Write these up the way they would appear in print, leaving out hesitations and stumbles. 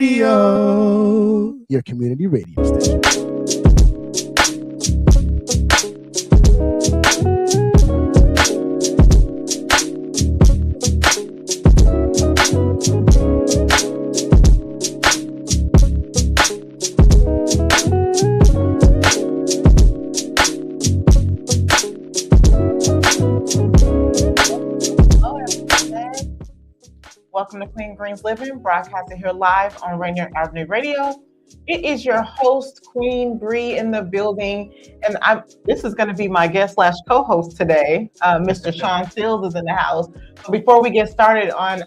Your community radio station. Welcome to Queen Greens Living, broadcasting here live on Rainier Avenue Radio. It is your host, Queen Bree, in the building, and this is going to be my guest / co-host today. Mr. Shawn Seals is in the house. But before we get started on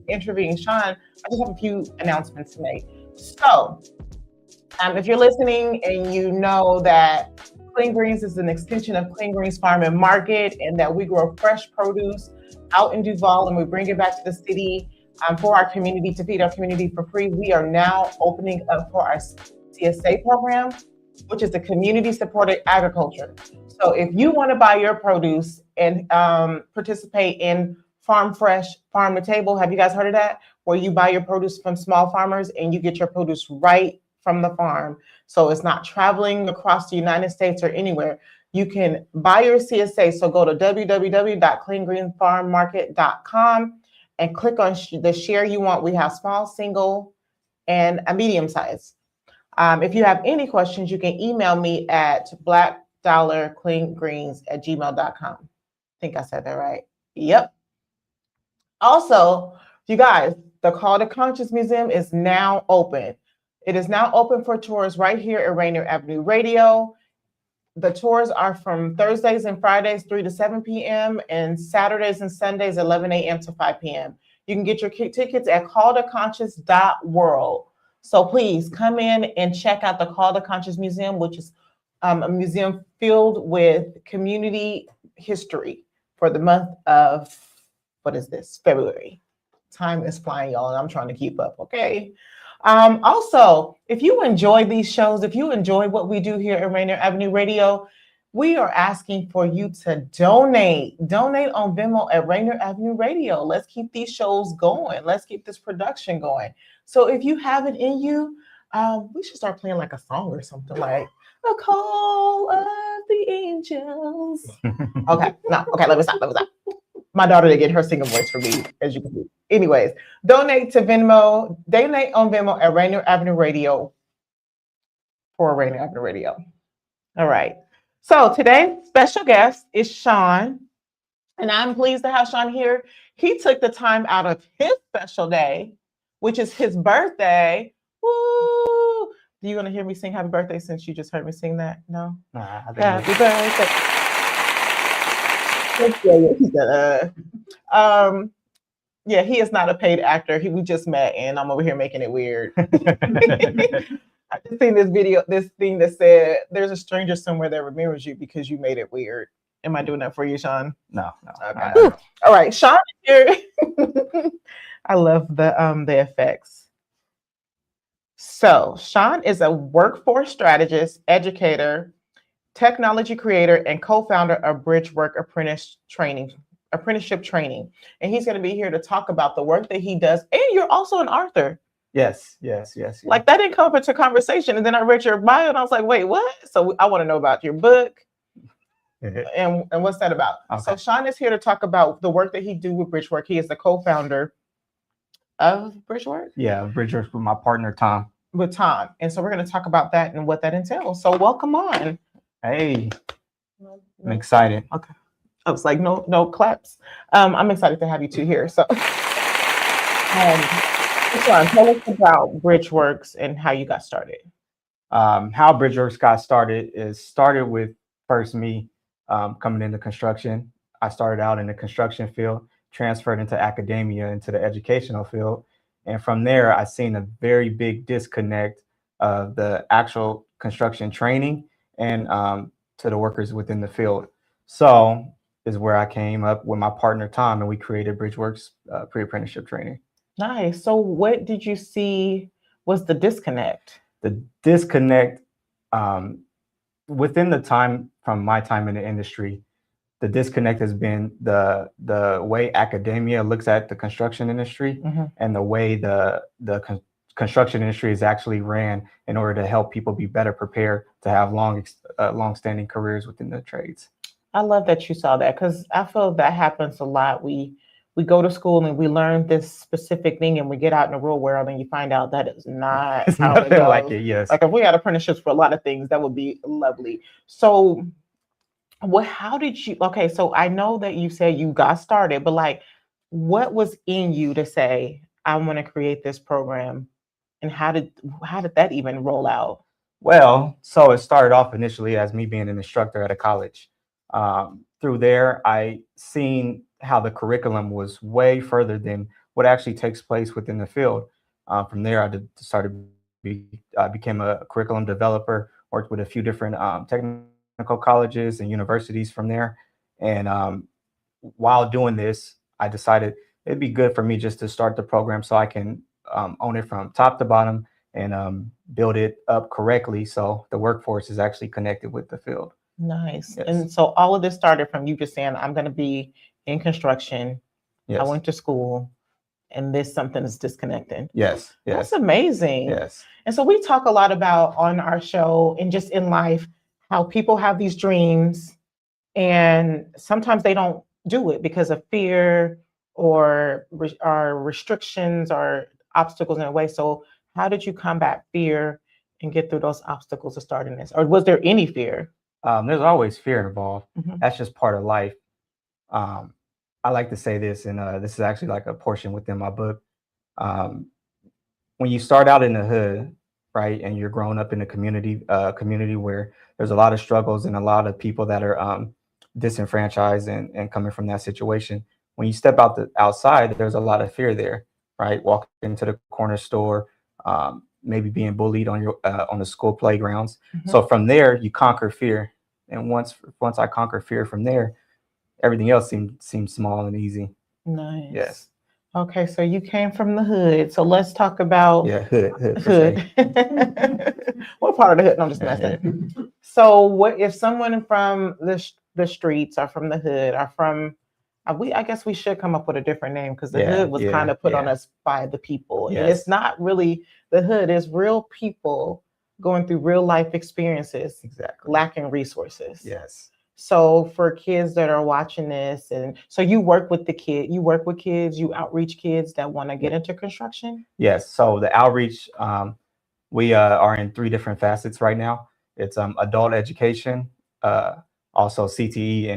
interviewing Shawn, I just have a few announcements to make. So, if you're listening and you know that Clean Greens is an extension of Clean Greens Farm and Market, and that we grow fresh produce out in Duval and we bring it back to the city for our community, to feed our community for free, we are now opening up for our CSA program, which is the Community Supported Agriculture. So if you want to buy your produce and participate in Farm Fresh, Farm to Table, have you guys heard of that? Where you buy your produce from small farmers and you get your produce right from the farm. So it's not traveling across the United States or anywhere. You can buy your CSA. So go to www.cleangreenfarmmarket.com and click on the share you want. We have small, single, and a medium size. If you have any questions, you can email me at blackdollarcleangreens@gmail.com. I think I said that right. Yep. Also, you guys, the Call to Conscious Museum is now open. It is now open for tours right here at Rainier Avenue Radio. The tours are from Thursdays and Fridays, 3 to 7 p.m. and Saturdays and Sundays, 11 a.m. to 5 p.m. You can get your tickets at calltoconscious.world. So please come in and check out the Call to Conscious Museum, which is a museum filled with community history for the month of, February. Time is flying, y'all, and I'm trying to keep up, okay? Also, if you enjoy these shows, if you enjoy what we do here at Rainier Avenue Radio, we are asking for you to donate. Donate on Venmo at Rainier Avenue Radio. Let's keep these shows going. Let's keep this production going. So if you have it in you, we should start playing like a song or something like A Call of the Angels. Okay, let me stop. My daughter did get her singing voice for me, as you can see. Anyways, donate on Venmo at Rainier Avenue Radio for Rainier Avenue Radio. All right. So today's special guest is Shawn, and I'm pleased to have Shawn here. He took the time out of his special day, which is his birthday. Woo! Do you want to hear me sing Happy Birthday since you just heard me sing that? No? Happy birthday. Yeah, he is not a paid actor. We just met, and I'm over here making it weird. I just seen this thing that said, "There's a stranger somewhere that remembers you because you made it weird." Am I doing that for you, Shawn? No. Okay. All right, Shawn here. I love the effects. So Shawn is a workforce strategist, educator, technology creator, and co-founder of Bridgeworks apprenticeship training. And he's going to be here to talk about the work that he does. And you're also an author. Yes. Like that didn't come up into conversation. And then I read your bio and I was like, wait, what? So I want to know about your book and what's that about? Okay. So Shawn is here to talk about the work that he do with Bridgeworks. He is the co-founder of Bridgeworks? Yeah, Bridgeworks with my partner, Tom. With Tom. And so we're going to talk about that and what that entails. So welcome on. Hey, I'm excited. Okay. I was like, no claps. I'm excited to have you two here. So, Shawn, tell us about Bridgeworks and how you got started. How Bridgeworks got started with first me coming into construction. I started out in the construction field, transferred into academia, into the educational field. And from there, I seen a very big disconnect of the actual construction training and to the workers within the field. So is where I came up with my partner, Tom, and we created Bridgeworks pre-apprenticeship training. Nice. So what did you see was the disconnect? The disconnect within the time from my time in the industry, the disconnect has been the way academia looks at the construction industry and the way the construction industry is actually ran in order to help people be better prepared to have long-standing careers within the trades. I love that you saw that, because I feel that happens a lot. We go to school and we learn this specific thing, and we get out in the real world and you find out that is not It's how it nothing goes. like it. Yes. Like if we had apprenticeships for a lot of things, that would be lovely. So how did you, okay, so I know that you said you got started, but like, what was in you to say, I want to create this program? And how did that even roll out? Well, so it started off initially as me being an instructor at a college. Through there, I seen how the curriculum was way further than what actually takes place within the field. From there, I became a curriculum developer, worked with a few different technical colleges and universities from there. And while doing this, I decided it'd be good for me just to start the program so I can own it from top to bottom and build it up correctly so the workforce is actually connected with the field. Nice. Yes. And so all of this started from you just saying, I'm going to be in construction. Yes. I went to school, and something is disconnected. Yes. Yes. That's amazing. Yes. And so we talk a lot about on our show and just in life, how people have these dreams and sometimes they don't do it because of fear or restrictions or obstacles in a way. So how did you combat fear and get through those obstacles of starting this? Or was there any fear? There's always fear involved. Mhm. That's just part of life. I like to say this, and this is actually like a portion within my book. When you start out in the hood, right, and you're growing up in a community where there's a lot of struggles and a lot of people that are disenfranchised and coming from that situation. When you step outside, there's a lot of fear there, right? Walking into the corner store, maybe being bullied on the school playgrounds. Mhm. So from there, you conquer fear, and once I conquer fear from there, everything else seems small and easy. Nice. Yes. Okay, so you came from the hood. So let's talk about hood. hood. What part of the hood? No, I'm just messing. So what if someone from the streets or from the hood or from I guess we should come up with a different name, because the hood was kind of put on us by the people. Yes. And it's not really the hood, it's real people going through real life experiences, Exactly. lacking resources. Yes. So for kids that are watching this, and so you work with kids, you outreach kids that want to get into construction? Yes. So the outreach, we are in 3 different facets right now. It's adult education, also CTE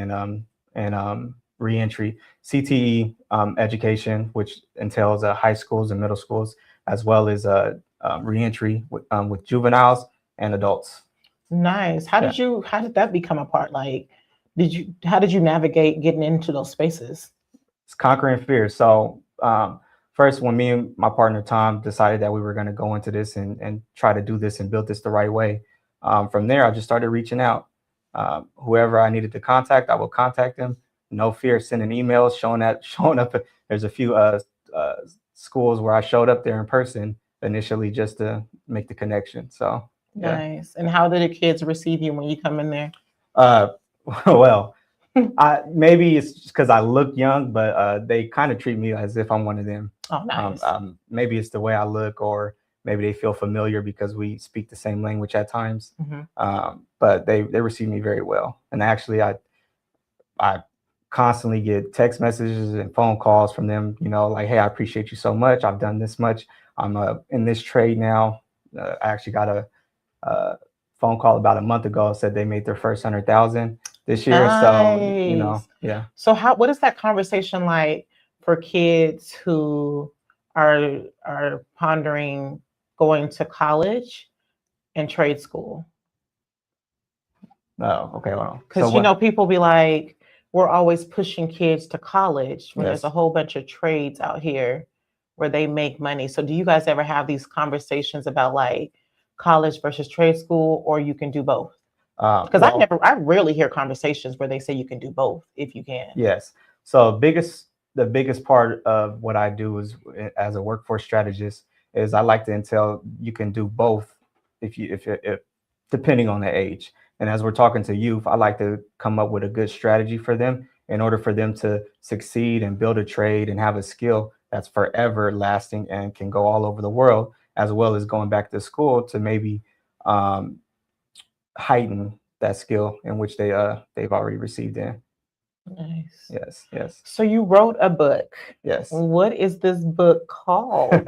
and reentry. CTE education, which entails high schools and middle schools, as well as reentry with juveniles and adults. Nice. How did that become a part? Like, how did you navigate getting into those spaces? It's conquering fear. So first, when me and my partner Tom decided that we were going to go into this and try to do this and build this the right way, from there I just started reaching out. Whoever I needed to contact, I will contact them. No fear, sending emails, showing up. There's a few schools where I showed up there in person initially just to make the connection. So yeah. Nice. And how did the kids receive you when you come in there? Well, maybe it's just because I look young, but they kind of treat me as if I'm one of them. Oh, nice. Maybe it's the way I look, or maybe they feel familiar because we speak the same language at times. Mm-hmm. But they receive me very well. And actually, I constantly get text messages and phone calls from them, like, hey, I appreciate you so much. I've done this much. I'm in this trade now. I actually got a phone call about a month ago, said they made their first 100,000 this year. Nice. So, yeah. So what is that conversation like for kids who are pondering going to college and trade school? Oh, okay. Well, because people be like, we're always pushing kids to college when there's a whole bunch of trades out here where they make money. So do you guys ever have these conversations about like college versus trade school, or you can do both? Because I rarely hear conversations where they say you can do both if you can. Yes. So the biggest part of what I do is, as a workforce strategist, is I like to entail you can do both if depending on the age. And as we're talking to youth, I like to come up with a good strategy for them in order for them to succeed and build a trade and have a skill that's forever lasting and can go all over the world. as well as going back to school to maybe heighten that skill in which they've already received in. Nice. Yes, yes, So you wrote a book. yes. What is this book called?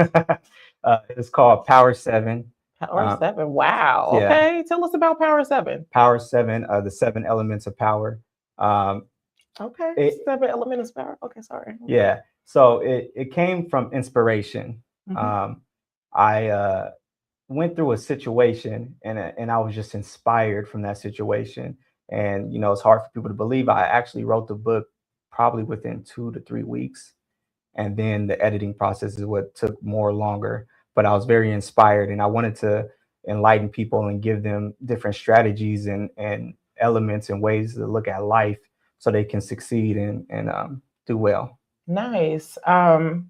It's called Power 7. Power 7. Wow. yeah. Okay. Tell us about Power 7. Power 7, the 7 elements of power. Okay. 7 elements of power. Okay, sorry. Yeah. So it came from inspiration. I went through a situation and I was just inspired from that situation. And, it's hard for people to believe. I actually wrote the book probably within 2 to 3 weeks. And then the editing process is what took more longer. But I was very inspired and I wanted to enlighten people and give them different strategies and elements and ways to look at life so they can succeed and do well. Nice. And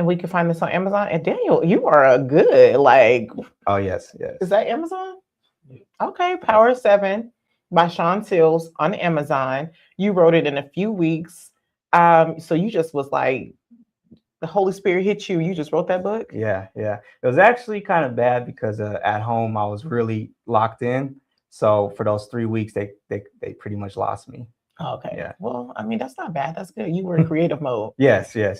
we can find this on Amazon. And Daniel, you are a good, Oh, yes, yes. Is that Amazon? Okay, Power 7 by Shawn Seals on Amazon. You wrote it in a few weeks. So you just was like, the Holy Spirit hit you. You just wrote that book? Yeah. It was actually kind of bad because at home I was really locked in. So for those 3 weeks, they pretty much lost me. Okay. Yeah. Well, I mean, that's not bad. That's good. You were in creative mode. Yes. Yeah.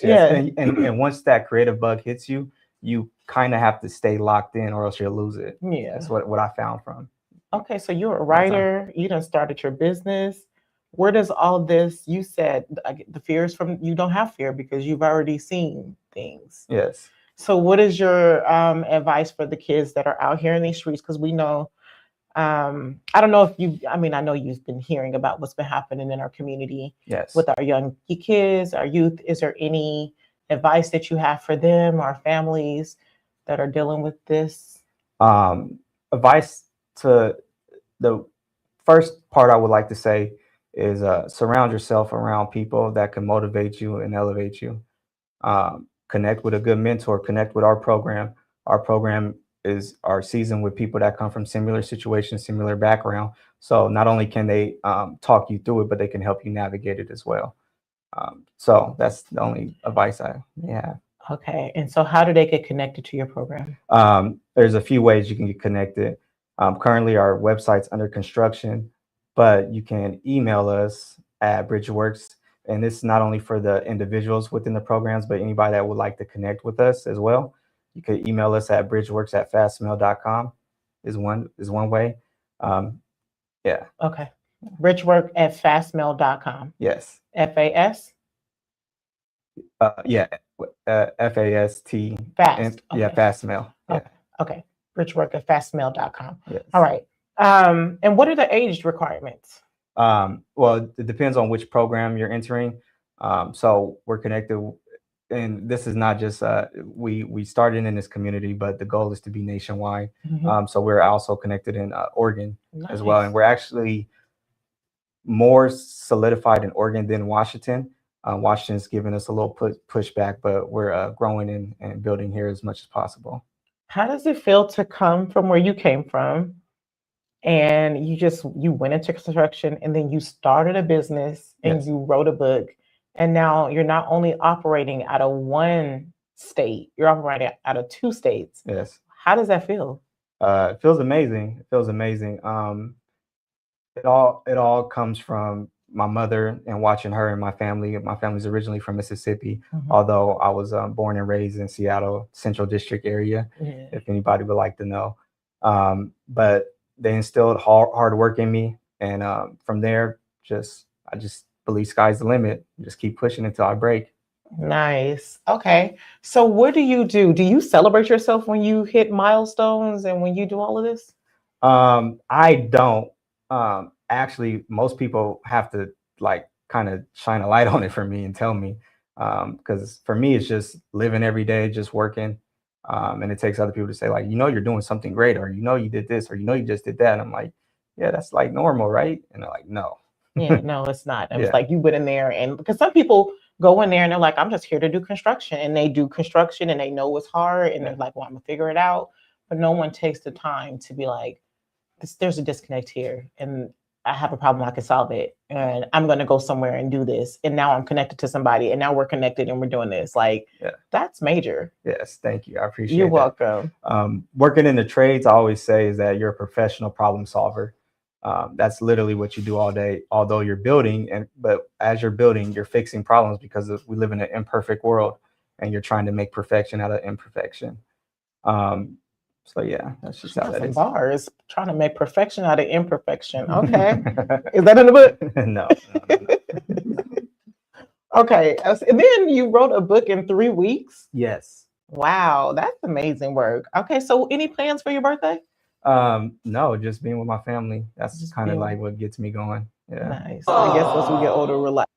And once that creative bug hits you, you kind of have to stay locked in or else you'll lose it. Yeah. That's what I found from. Okay. So you're a writer. You done started your business. Where does all this, you said the fear is from, you don't have fear because you've already seen things. Yes. So what is your advice for the kids that are out here in these streets? Because we know, I don't know if I know you've been hearing about what's been happening in our community. Yes. With our young kids, our youth. Is there any advice that you have for them, our families that are dealing with this? Advice to the first part I would like to say is surround yourself around people that can motivate you and elevate you. Connect with a good mentor, connect with our program. Our program is our season with people that come from similar situations, similar background. So not only can they talk you through it, but they can help you navigate it as well. So that's the only advice I have. Okay. And so how do they get connected to your program? There's a few ways you can get connected. Currently, our website's under construction, but you can email us at Bridgeworks. And this is not only for the individuals within the programs, but anybody that would like to connect with us as well. You could email us at bridgeworks@fastmail.com is one way. Yeah. Okay. Bridgework@fastmail.com. Yes. FAS? Yeah. FAST. Fast. Yeah, fastmail. Yeah. Okay. Bridgework@fastmail.com. Yes. All right. And what are the age requirements? Well, it depends on which program you're entering. So we're connected, and this is not just we started in this community, but the goal is to be nationwide. So we're also connected in Oregon as well, and we're actually more solidified in Oregon than Washington. Washington's giving us a little pushback, but we're growing and building here as much as possible. How does it feel to come from where you came from? And you went into construction and then you started a business and Yes. you wrote a book. And now you're not only operating out of one state, you're operating out of 2 states. Yes. How does that feel? It feels amazing. It feels amazing. It all comes from my mother and watching her and my family. My family's originally from Mississippi, although I was born and raised in Seattle, Central District area, if anybody would like to know. But they instilled hard work in me. And from there, I just believe sky's the limit. Just keep pushing until I break. Nice. Okay. So what do you do? Do you celebrate yourself when you hit milestones and when you do all of this? I don't. Actually, most people have to kind of shine a light on it for me and tell me. Because for me, it's just living every day, just working. And it takes other people to say, you're doing something great, or you did this, or you just did that. And I'm like, yeah, that's normal, right? And they're like, no. Yeah, no, it's not. It's like you went in there, and because some people go in there and they're like, I'm just here to do construction, and they do construction and they know it's hard, and they're like, well, I'm gonna figure it out. But no one takes the time to be like, there's a disconnect here, and I have a problem, I can solve it. And I'm going to go somewhere and do this. And now I'm connected to somebody, and now we're connected and we're doing this. Like, that's major. Yes, thank you. I appreciate You're that. welcome. Working in the trades, I always say is that you're a professional problem solver. That's literally what you do all day, although you're building. But as you're building, you're fixing problems because we live in an imperfect world, and you're trying to make perfection out of imperfection. So yeah, that's just how that is. Bars, trying to make perfection out of imperfection. Okay. Is that in the book? No. Okay. And then you wrote a book in 3 weeks? Yes. Wow, that's amazing work. Okay, so any plans for your birthday? No, just being with my family. That's just kind of like what gets me going. Yeah. Nice. I guess as we get older, we're like,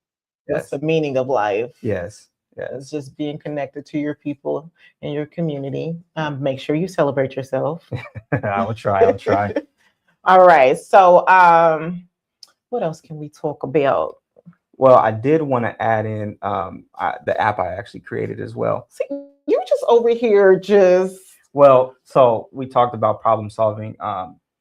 that's the meaning of life. Yes. It's just being connected to your people and your community. Make sure you celebrate yourself. I will try. All right. So what else can we talk about? Well, I did want to add in the app I actually created as well. See, you're just over here Well, so we talked about problem solving.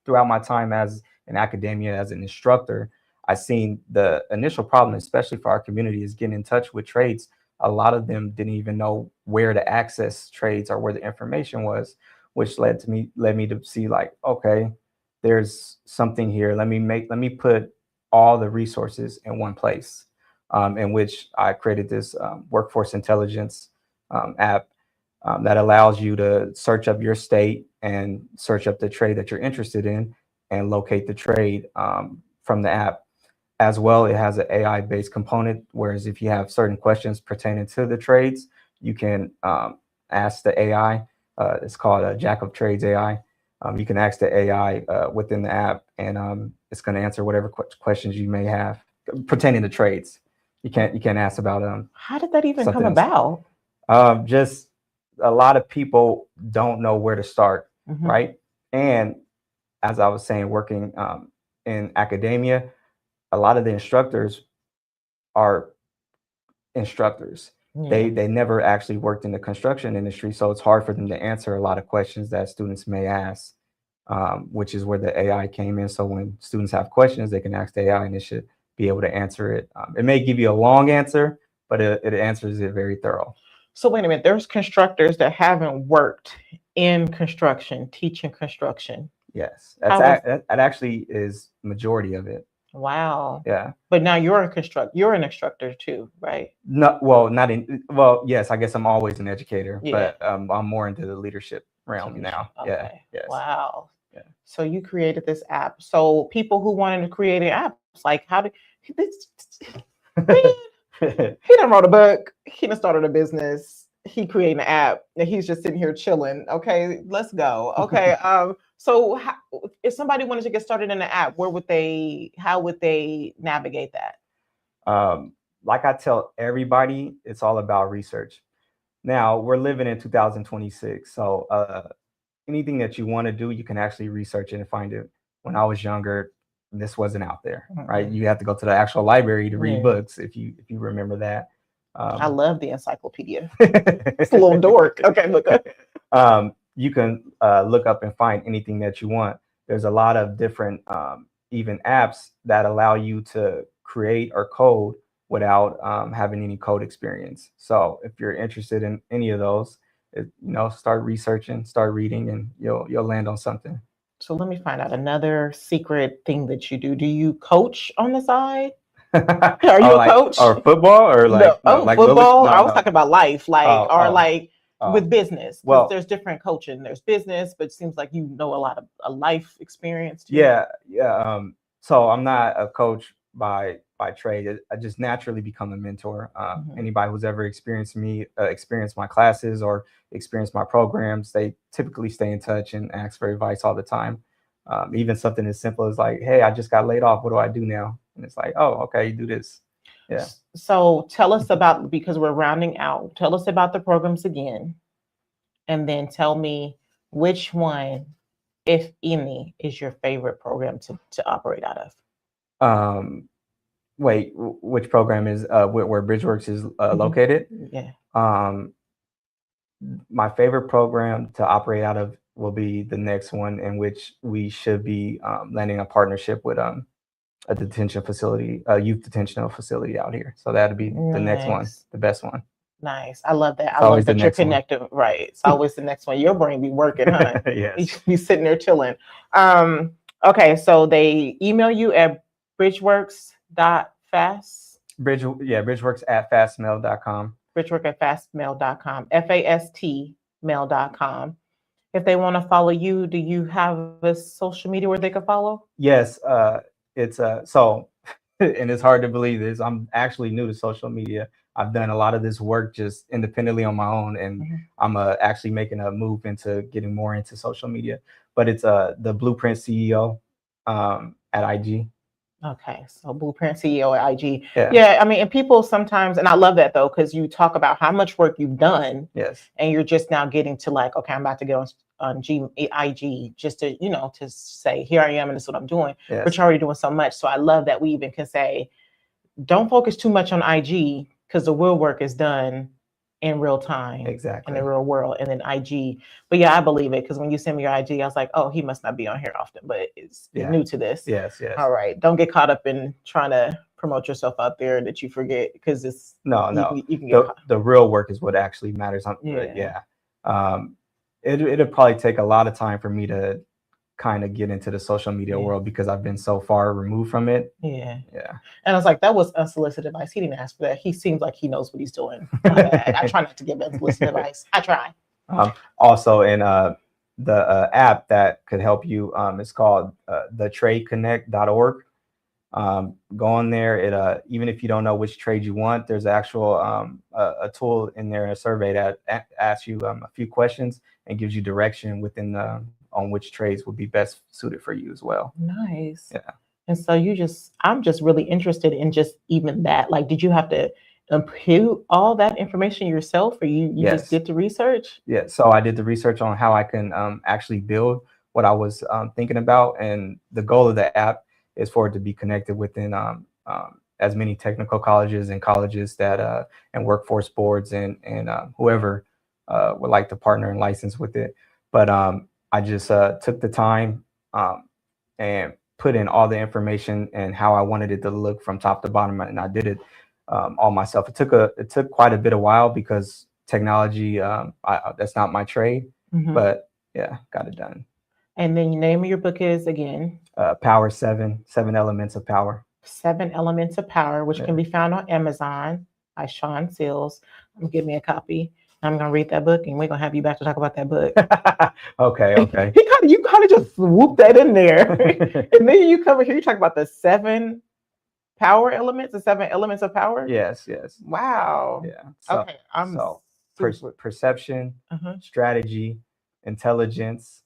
Throughout my time as in academia, as an instructor, I've seen the initial problem, especially for our community, is getting in touch with trades. A lot of them didn't even know where to access trades or where the information was, which led me to see like, okay, there's something here. Let me put all the resources in one place, in which I created this workforce intelligence app that allows you to search up your state and search up the trade that you're interested in and locate the trade from the app. As well, it has an AI-based component, whereas if you have certain questions pertaining to the trades, you can ask the AI. It's called a Jack of Trades AI. You can ask the AI within the app, and it's going to answer whatever questions you may have pertaining to trades. You can't ask about How did that even come about? Just a lot of people don't know where to start, right? And as I was saying, working in academia, a lot of the instructors are instructors. They never actually worked in the construction industry, so it's hard for them to answer a lot of questions that students may ask, which is where the AI came in. So when students have questions, they can ask the AI and it should be able to answer it. It may give you a long answer, but it answers it very thorough. So wait a minute, there's constructors that haven't worked in construction, teaching construction. Yes, that actually is majority of it. Wow. Yeah. But now you're an instructor too, right? No, well, yes, I guess I'm always an educator, but I'm more into the leadership realm now. Okay. Yeah. Yes. Wow. Yeah. So you created this app. So people who wanted to create an app, like how did he done wrote a book, he done started a business, he created an app, and he's just sitting here chilling. Okay, let's go. Okay. So if somebody wanted to get started in the app, how would they navigate that? Like I tell everybody, it's all about research. Now we're living in 2026. So anything that you want to do, you can actually research it and find it. When I was younger, this wasn't out there, right? You have to go to the actual library to read books, if you remember that. I love the encyclopedia. It's a little dork. Okay, look up. You can look up and find anything that you want. There's a lot of different even apps that allow you to create or code without having any code experience. So if you're interested in any of those, start researching, start reading, and you'll land on something. So let me find out another secret thing that you do. Do you coach on the side? Are you a coach? Or football or football? I was talking about life, with business. Well, there's different coaching. There's business, but it seems like you know a lot of a life experience too. Yeah. So I'm not a coach by trade. I just naturally become a mentor. Anybody who's ever experienced my classes or experienced my programs, they typically stay in touch and ask for advice all the time. Even something as simple as like, hey, I just got laid off. What do I do now? And it's like, oh, okay, you do this. Yeah. So tell us about, because we're rounding out, tell us about the programs again. And then tell me which one, if any, is your favorite program to operate out of. Wait, which program is where Bridgeworks is located? Yeah. My favorite program to operate out of will be the next one, in which we should be landing a partnership with a detention facility, a youth detention facility out here. So that'd be the next one, Nice. the best one. Nice. I love that. It's I love always the that you're next one. connected. Right. It's always the next one. Your brain be working, huh? You Yes. be sitting there chilling. Okay, so they email you at bridgeworks.fast. Bridgeworks@fastmail.com. Bridgework@fastmail.com. FAST mail.com. If they want to follow you, do you have a social media where they can follow? Yes, it's so, and it's hard to believe this. I'm actually new to social media. I've done a lot of this work just independently on my own, and I'm actually making a move into getting more into social media. But it's the Blueprint CEO at IG. Okay, so Blueprint CEO at IG. Yeah. Yeah, I mean, and people sometimes, and I love that though, because you talk about how much work you've done, Yes. and you're just now getting to like, okay, I'm about to get on IG just to, to say, here I am, and this is what I'm doing. Yes. But you're already doing so much. So I love that we even can say, don't focus too much on IG because the real work is done in real time. Exactly. In the real world, and then IG. But yeah, I believe it, because when you send me your IG, I was like, oh, he must not be on here often, but it's new to this. Yes, yes. All right. Don't get caught up in trying to promote yourself out there that you forget, because it's No. You can get The real work is what actually matters. Yeah. It'll probably take a lot of time for me to kind of get into the social media world because I've been so far removed from it. Yeah. Yeah. And I was like, that was unsolicited advice. He didn't ask for that. He seems like he knows what he's doing. I try not to give unsolicited advice. I try. Also, in the app that could help you, it's called theTradeConnect.org. Go on there. It even if you don't know which trade you want, there's actual a tool in there, a survey that asks you a few questions and gives you direction within on which trades would be best suited for you as well. Nice. Yeah. And so I'm just really interested in just even that. Like, did you have to impute all that information yourself, or you Yes. just did the research? Yeah. So I did the research on how I can actually build what I was thinking about, and the goal of the app is for it to be connected within as many technical colleges and colleges that and workforce boards and whoever would like to partner and license with it. But I just took the time and put in all the information and how I wanted it to look from top to bottom, and I did it all myself. It took quite a bit of while because technology that's not my trade, but yeah, got it done. And then the name of your book is again? Power 7 Elements of Power. 7 Elements of Power, which can be found on Amazon by Shawn Seals. Give me a copy. I'm gonna read that book, and we're gonna have you back to talk about that book. Okay. You kind of just swoop that in there, and then you come here. You talk about the 7 power elements, the 7 elements of power. Yes. Wow. Yeah. So, okay. Perception, strategy, intelligence.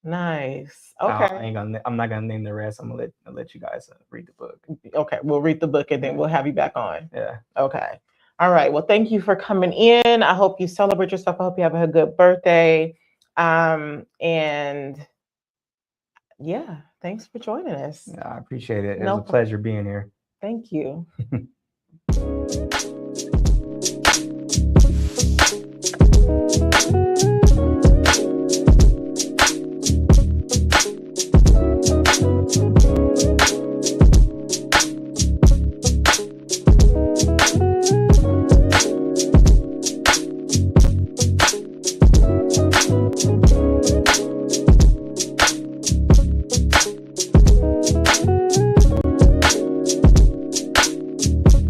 Nice. Okay. I'm not gonna name the rest. I'm gonna let you guys read the book. Okay, we'll read the book and then we'll have you back on. Yeah. Okay. All right. Well, thank you for coming in. I hope you celebrate yourself. I hope you have a good birthday. And yeah, thanks for joining us. Yeah, I appreciate it. It was a pleasure being here. Thank you.